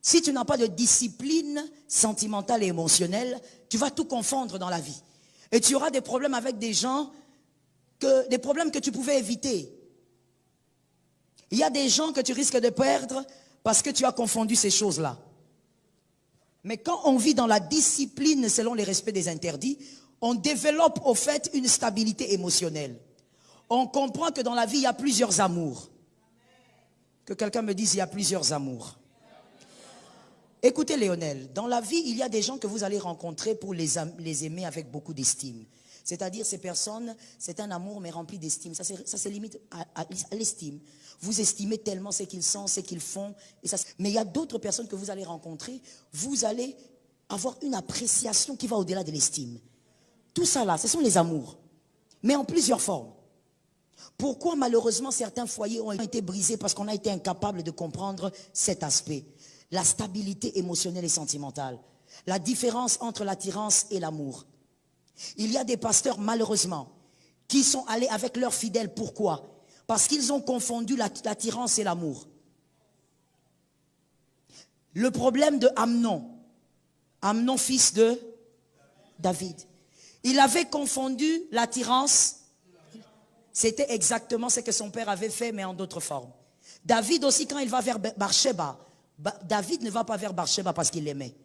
Si tu n'as pas de discipline sentimentale et émotionnelle, tu vas tout confondre dans la vie. Et tu auras des problèmes avec des gens, des problèmes que tu pouvais éviter. Il y a des gens que tu risques de perdre parce que tu as confondu ces choses-là. Mais quand on vit dans la discipline selon les respects des interdits, on développe au fait une stabilité émotionnelle. On comprend que dans la vie, il y a plusieurs amours. Que quelqu'un me dise, il y a plusieurs amours. Écoutez Léonel, dans la vie, il y a des gens que vous allez rencontrer pour les aimer avec beaucoup d'estime. C'est-à-dire ces personnes, c'est un amour mais rempli d'estime. Ça se limite à l'estime. Vous estimez tellement ce qu'ils sont, ce qu'ils font. Mais il y a d'autres personnes que vous allez rencontrer, vous allez avoir une appréciation qui va au-delà de l'estime. Tout ça là, ce sont les amours. Mais en plusieurs formes. Pourquoi malheureusement certains foyers ont été brisés? Parce qu'on a été incapable de comprendre cet aspect. La stabilité émotionnelle et sentimentale. La différence entre l'attirance et l'amour. Il y a des pasteurs malheureusement qui sont allés avec leurs fidèles. Pourquoi? Parce qu'ils ont confondu l'attirance et l'amour. Le problème de Amnon, fils de David, il avait confondu l'attirance. C'était exactement ce que son père avait fait, mais en d'autres formes. David aussi, quand il va vers Bathsheba, David ne va pas vers Bathsheba parce qu'il l'aimait.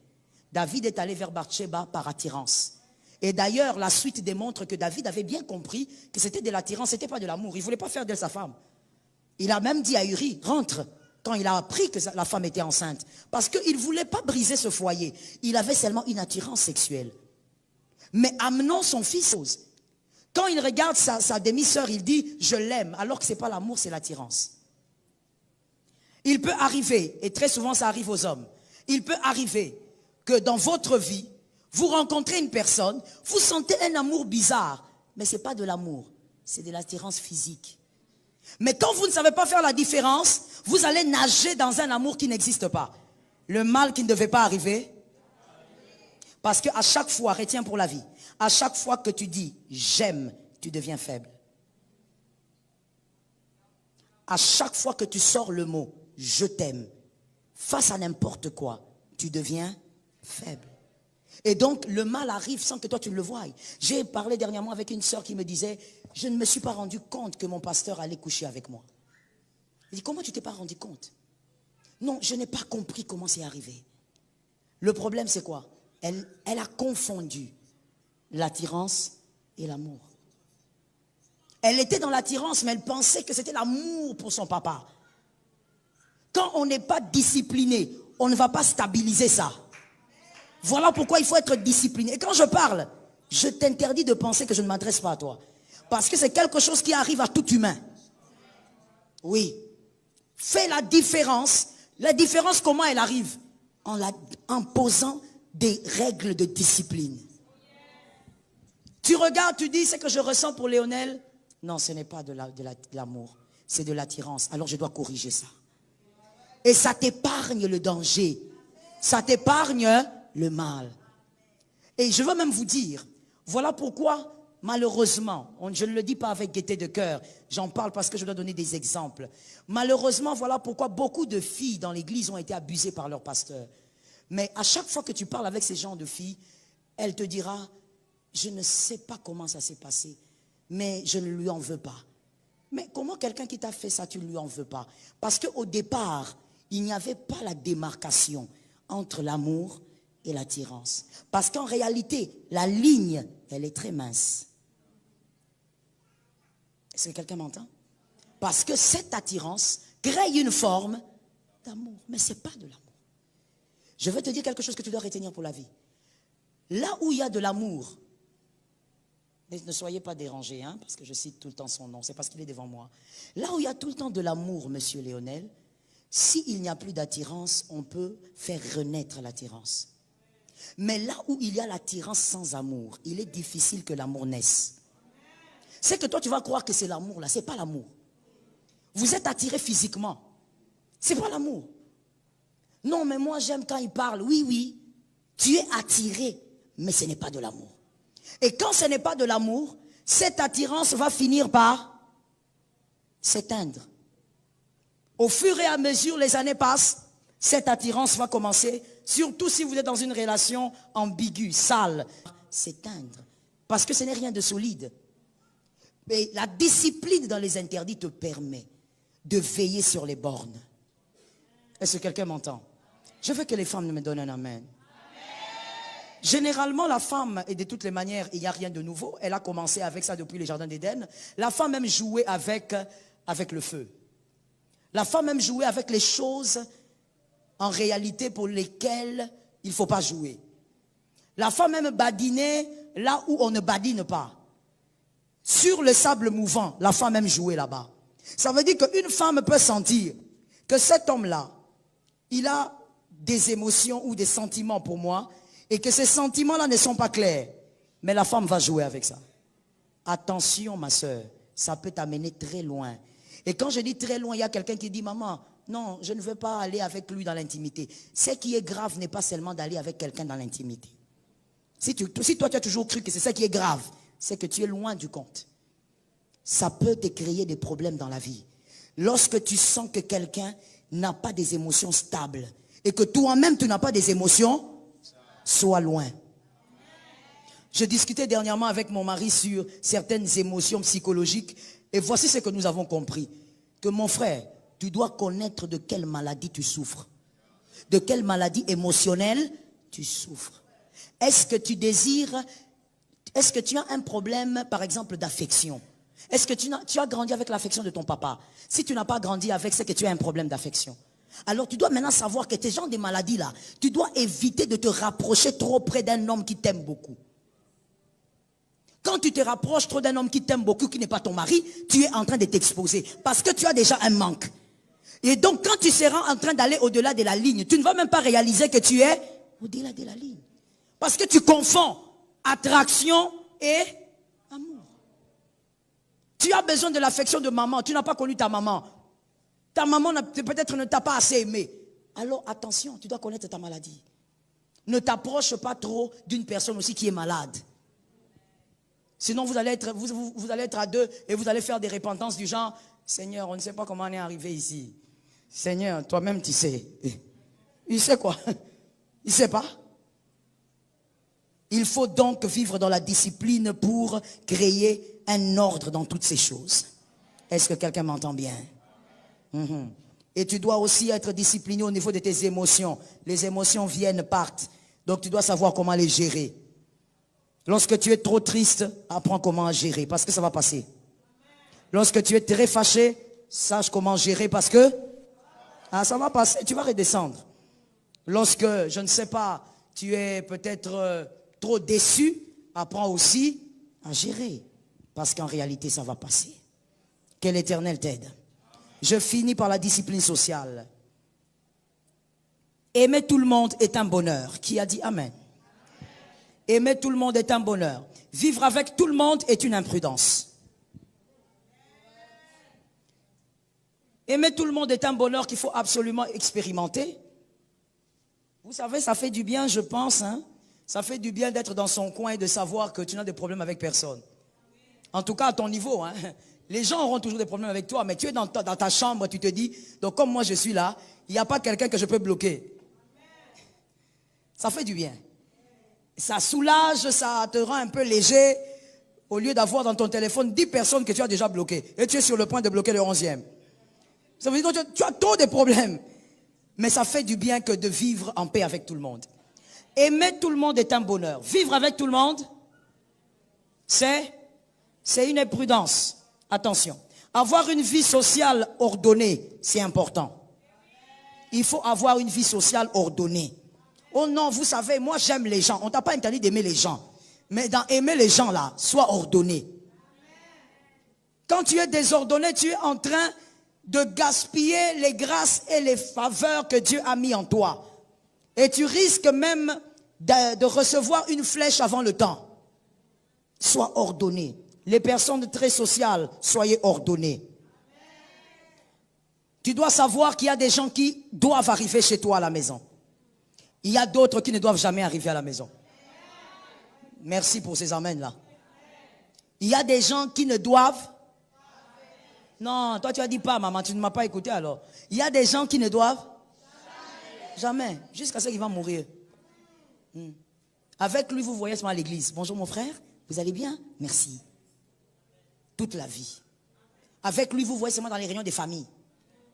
David est allé vers Bathsheba par attirance. Et d'ailleurs, la suite démontre que David avait bien compris que c'était de l'attirance, ce n'était pas de l'amour. Il ne voulait pas faire d'elle sa femme. Il a même dit à Uri, rentre, quand il a appris que la femme était enceinte. Parce qu'il ne voulait pas briser ce foyer. Il avait seulement une attirance sexuelle. Mais Amnon, son fils, quand il regarde sa demi-sœur, il dit, je l'aime, alors que ce n'est pas l'amour, c'est l'attirance. Il peut arriver, et très souvent ça arrive aux hommes, il peut arriver que dans votre vie, vous rencontrez une personne, vous sentez un amour bizarre, mais ce n'est pas de l'amour, c'est de l'attirance physique. Mais quand vous ne savez pas faire la différence, vous allez nager dans un amour qui n'existe pas. Le mal qui ne devait pas arriver. Parce qu'à chaque fois, retiens pour la vie, à chaque fois que tu dis « j'aime », tu deviens faible. À chaque fois que tu sors le mot « je t'aime », face à n'importe quoi, tu deviens faible. Et donc, le mal arrive sans que toi tu le voies. J'ai parlé dernièrement avec une sœur qui me disait, je ne me suis pas rendu compte que mon pasteur allait coucher avec moi. Il dit, comment tu t'es pas rendu compte? Non, je n'ai pas compris comment c'est arrivé. Le problème c'est quoi? Elle a confondu l'attirance et l'amour. Elle était dans l'attirance, mais elle pensait que c'était l'amour pour son papa. Quand on n'est pas discipliné, on ne va pas stabiliser ça. Voilà pourquoi il faut être discipliné. Et quand je parle, je t'interdis de penser que je ne m'adresse pas à toi. Parce que c'est quelque chose qui arrive à tout humain. Oui. Fais la différence. La différence, comment elle arrive? En posant des règles de discipline. Tu regardes, tu dis, c'est que je ressens pour Léonel. Non, ce n'est pas de l'amour. C'est de l'attirance. Alors je dois corriger ça. Et ça t'épargne le danger. Ça t'épargne le mal. Et je veux même vous dire, voilà pourquoi, malheureusement, je ne le dis pas avec gaieté de cœur, j'en parle parce que je dois donner des exemples. Malheureusement, voilà pourquoi beaucoup de filles dans l'église ont été abusées par leur pasteur. Mais à chaque fois que tu parles avec ces gens de filles, elle te dira, je ne sais pas comment ça s'est passé, mais je ne lui en veux pas. Mais comment quelqu'un qui t'a fait ça, tu ne lui en veux pas? Parce qu'au départ, il n'y avait pas la démarcation entre l'amour et l'attirance. Parce qu'en réalité, la ligne, elle est très mince. Est-ce que quelqu'un m'entend? Parce que cette attirance crée une forme d'amour. Mais ce n'est pas de l'amour. Je veux te dire quelque chose que tu dois retenir pour la vie. Là où il y a de l'amour, ne soyez pas dérangés, hein, parce que je cite tout le temps son nom, c'est parce qu'il est devant moi. Là où il y a tout le temps de l'amour, monsieur Léonel, s'il n'y a plus d'attirance, on peut faire renaître l'attirance. Mais là où il y a l'attirance sans amour, il est difficile que l'amour naisse. C'est que toi tu vas croire que c'est l'amour là, c'est pas l'amour. Vous êtes attiré physiquement, c'est pas l'amour. Non mais moi j'aime quand il parle, oui, tu es attiré, mais ce n'est pas de l'amour. Et quand ce n'est pas de l'amour, cette attirance va finir par s'éteindre. Au fur et à mesure les années passent, Cette attirance va commencer, surtout si vous êtes dans une relation ambiguë, sale, s'éteindre. Parce que ce n'est rien de solide. Mais la discipline dans les interdits te permet de veiller sur les bornes. Est-ce que quelqu'un m'entend? Je veux que les femmes me donnent un amen. Généralement, la femme, et de toutes les manières, il n'y a rien de nouveau. Elle a commencé avec ça depuis les jardins d'Éden. La femme même jouait avec le feu. La femme même jouait avec les choses en réalité pour lesquelles il ne faut pas jouer. La femme même badinait là où on ne badine pas. Sur le sable mouvant, la femme même jouait là-bas. Ça veut dire qu'une femme peut sentir que cet homme-là, il a des émotions ou des sentiments pour moi et que ces sentiments-là ne sont pas clairs. Mais la femme va jouer avec ça. Attention, ma soeur, ça peut t'amener très loin. Et quand je dis très loin, il y a quelqu'un qui dit, maman, non, je ne veux pas aller avec lui dans l'intimité. Ce qui est grave n'est pas seulement d'aller avec quelqu'un dans l'intimité. Si toi tu as toujours cru que c'est ça qui est grave, c'est que tu es loin du compte. Ça peut te créer des problèmes dans la vie. Lorsque tu sens que quelqu'un n'a pas des émotions stables et que toi-même tu n'as pas des émotions, sois loin. Je discutais dernièrement avec mon mari sur certaines émotions psychologiques et voici ce que nous avons compris. Que mon frère, tu dois connaître de quelle maladie tu souffres. De quelle maladie émotionnelle tu souffres. Est-ce que tu désires, est-ce que tu as un problème, par exemple, d'affection? Est-ce que tu as grandi avec l'affection de ton papa? Si tu n'as pas grandi avec, c'est que tu as un problème d'affection. Alors tu dois maintenant savoir que tes gens de maladies-là, tu dois éviter de te rapprocher trop près d'un homme qui t'aime beaucoup. Quand tu te rapproches trop d'un homme qui t'aime beaucoup, qui n'est pas ton mari, tu es en train de t'exposer. Parce que tu as déjà un manque. Et donc quand tu seras en train d'aller au-delà de la ligne, tu ne vas même pas réaliser que tu es au-delà de la ligne. Parce que tu confonds attraction et amour. Tu as besoin de l'affection de maman. Tu n'as pas connu ta maman. Ta maman peut-être ne t'a pas assez aimé. Alors attention, tu dois connaître ta maladie. Ne t'approche pas trop d'une personne aussi qui est malade. Sinon vous allez être à deux et vous allez faire des repentances du genre, Seigneur, on ne sait pas comment on est arrivé ici. Seigneur, toi-même tu sais. Il sait quoi? Il ne sait pas. Il faut donc vivre dans la discipline pour créer un ordre dans toutes ces choses. Est-ce que quelqu'un m'entend bien? Et tu dois aussi être discipliné au niveau de tes émotions. Les émotions viennent, partent. Donc tu dois savoir comment les gérer. Lorsque tu es trop triste, apprends comment gérer parce que ça va passer. Lorsque tu es très fâché, sache comment gérer parce que ça va passer, tu vas redescendre. Lorsque, je ne sais pas, tu es peut-être trop déçu, apprends aussi à gérer. Parce qu'en réalité, ça va passer. Que l'Éternel t'aide. Je finis par la discipline sociale. Aimer tout le monde est un bonheur. Qui a dit Amen? Aimer tout le monde est un bonheur. Vivre avec tout le monde est une imprudence. Aimer tout le monde est un bonheur qu'il faut absolument expérimenter. Vous savez, ça fait du bien, je pense. Ça fait du bien d'être dans son coin et de savoir que tu n'as de problème avec personne. En tout cas, à ton niveau. Les gens auront toujours des problèmes avec toi, mais tu es dans ta chambre, tu te dis, donc comme moi je suis là, il n'y a pas quelqu'un que je peux bloquer. Ça fait du bien. Ça soulage, ça te rend un peu léger, au lieu d'avoir dans ton téléphone 10 personnes que tu as déjà bloquées. Et tu es sur le point de bloquer le 11e. Ça veut dire que tu as trop de problèmes. Mais ça fait du bien que de vivre en paix avec tout le monde. Aimer tout le monde est un bonheur. Vivre avec tout le monde, c'est une imprudence. Attention. Avoir une vie sociale ordonnée, c'est important. Il faut avoir une vie sociale ordonnée. Oh non, vous savez, moi j'aime les gens. On ne t'a pas interdit d'aimer les gens. Mais dans aimer les gens là, sois ordonné. Quand tu es désordonné, tu es en train de gaspiller les grâces et les faveurs que Dieu a mis en toi. Et tu risques même de recevoir une flèche avant le temps. Sois ordonné. Les personnes très sociales, soyez ordonnés. Tu dois savoir qu'il y a des gens qui doivent arriver chez toi à la maison. Il y a d'autres qui ne doivent jamais arriver à la maison. Merci pour ces amens-là. Il y a des gens qui ne doivent... Non, toi tu as dit pas, maman, tu ne m'as pas écouté alors. Il y a des gens qui ne doivent... Jamais. Jusqu'à ce qu'il va mourir. Avec lui, vous voyez seulement à l'église. Bonjour mon frère, vous allez bien? Merci. Toute la vie. Avec lui, vous voyez seulement dans les réunions des familles.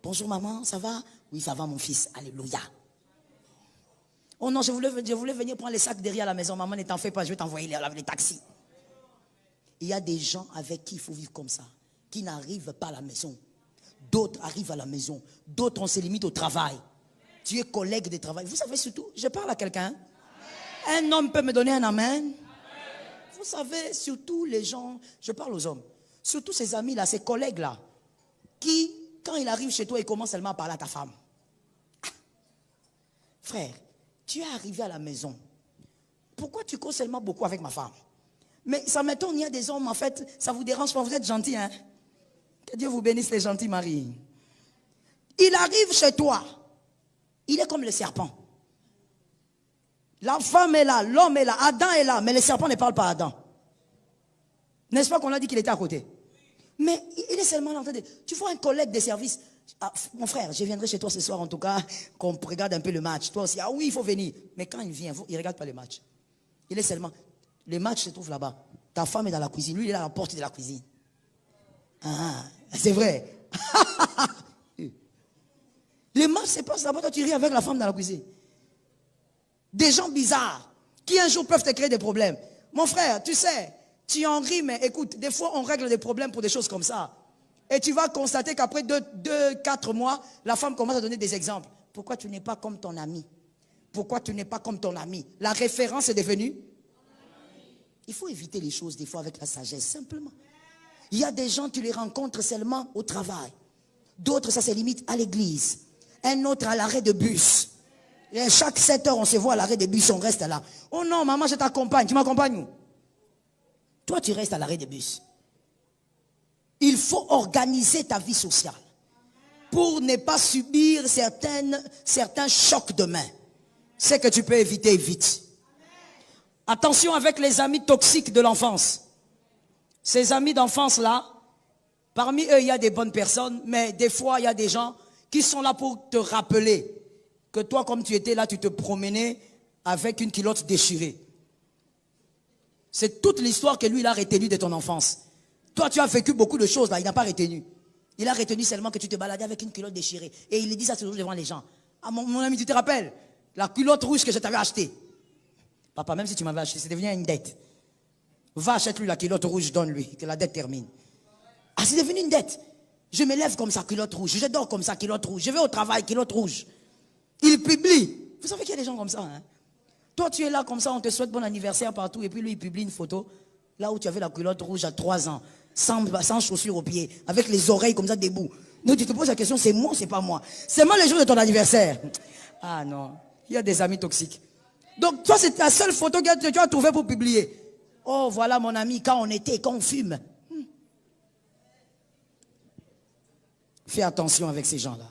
Bonjour maman, ça va? Oui, ça va mon fils. Alléluia. Oh non, je voulais venir prendre les sacs derrière la maison. Maman, ne t'en fais pas, je vais t'envoyer les taxis. Il y a des gens avec qui il faut vivre comme ça, qui n'arrivent pas à la maison. D'autres arrivent à la maison. D'autres, on se limite au travail. Tu es collègue de travail. Vous savez surtout, je parle à quelqu'un. Un homme peut me donner un amen. Vous savez, surtout les gens, je parle aux hommes, surtout ces amis-là, ces collègues-là, qui, quand il arrive chez toi, il commence seulement à parler à ta femme. Frère, tu es arrivé à la maison. Pourquoi tu causes seulement beaucoup avec ma femme? Mais ça m'étonne, il y a des hommes, en fait, ça vous dérange pas, vous êtes gentils, hein? Que Dieu vous bénisse les gentils maris. Il arrive chez toi, il est comme le serpent. La femme est là, l'homme est là, Adam est là, mais le serpent ne parle pas à Adam. N'est-ce pas qu'on a dit qu'il était à côté? Mais il est seulement en train de... Tu vois un collègue de service, ah, mon frère, je viendrai chez toi ce soir en tout cas, qu'on regarde un peu le match. Toi aussi, ah oui, il faut venir. Mais quand il vient, il ne regarde pas le match. Il est seulement... Le match se trouve là-bas. Ta femme est dans la cuisine, lui il est à la porte de la cuisine. Ah, c'est vrai. Le match se passe là-bas, toi tu ris avec la femme dans la cuisine. Des gens bizarres, qui un jour peuvent te créer des problèmes. Mon frère, tu sais, tu en ris, mais écoute, des fois on règle des problèmes pour des choses comme ça. Et tu vas constater qu'après 4 mois, la femme commence à donner des exemples. Pourquoi tu n'es pas comme ton ami? Pourquoi tu n'es pas comme ton ami? La référence est devenue? Il faut éviter les choses des fois avec la sagesse, simplement. Il y a des gens, tu les rencontres seulement au travail. D'autres, ça se limite à l'église. Un autre à l'arrêt de bus. Et chaque 7 heures, on se voit à l'arrêt de bus, on reste là. Oh non, maman, je t'accompagne. Tu m'accompagnes où? Toi, tu restes à l'arrêt de bus. Il faut organiser ta vie sociale pour ne pas subir certains chocs de main. Ce que tu peux éviter, évite. Attention avec les amis toxiques de l'enfance. Ces amis d'enfance-là, parmi eux, il y a des bonnes personnes, mais des fois, il y a des gens qui sont là pour te rappeler que toi, comme tu étais là, tu te promenais avec une culotte déchirée. C'est toute l'histoire que lui, il a retenue de ton enfance. Toi, tu as vécu beaucoup de choses là, il n'a pas retenu. Il a retenu seulement que tu te baladais avec une culotte déchirée. Et il dit ça toujours devant les gens. Ah, mon ami, tu te rappelles? La culotte rouge que je t'avais achetée. Papa, même si tu m'avais acheté, c'est devenu une dette. Va, achète-lui la culotte rouge, donne-lui, que la dette termine. Ah, c'est devenu une dette. Je me lève comme ça, culotte rouge. Je dors comme ça, culotte rouge. Je vais au travail, culotte rouge. Il publie. Vous savez qu'il y a des gens comme ça, hein? Toi, tu es là comme ça, on te souhaite bon anniversaire partout, et puis lui, il publie une photo, là où tu avais la culotte rouge à 3 ans, sans chaussures aux pieds, avec les oreilles comme ça debout. Donc tu te poses la question, c'est moi ou c'est pas moi? C'est moi le jour de ton anniversaire. Ah non, il y a des amis toxiques. Donc toi, c'est ta seule photo que tu as trouvée pour publier. Oh, voilà mon ami, quand on fume. Fais attention avec ces gens-là.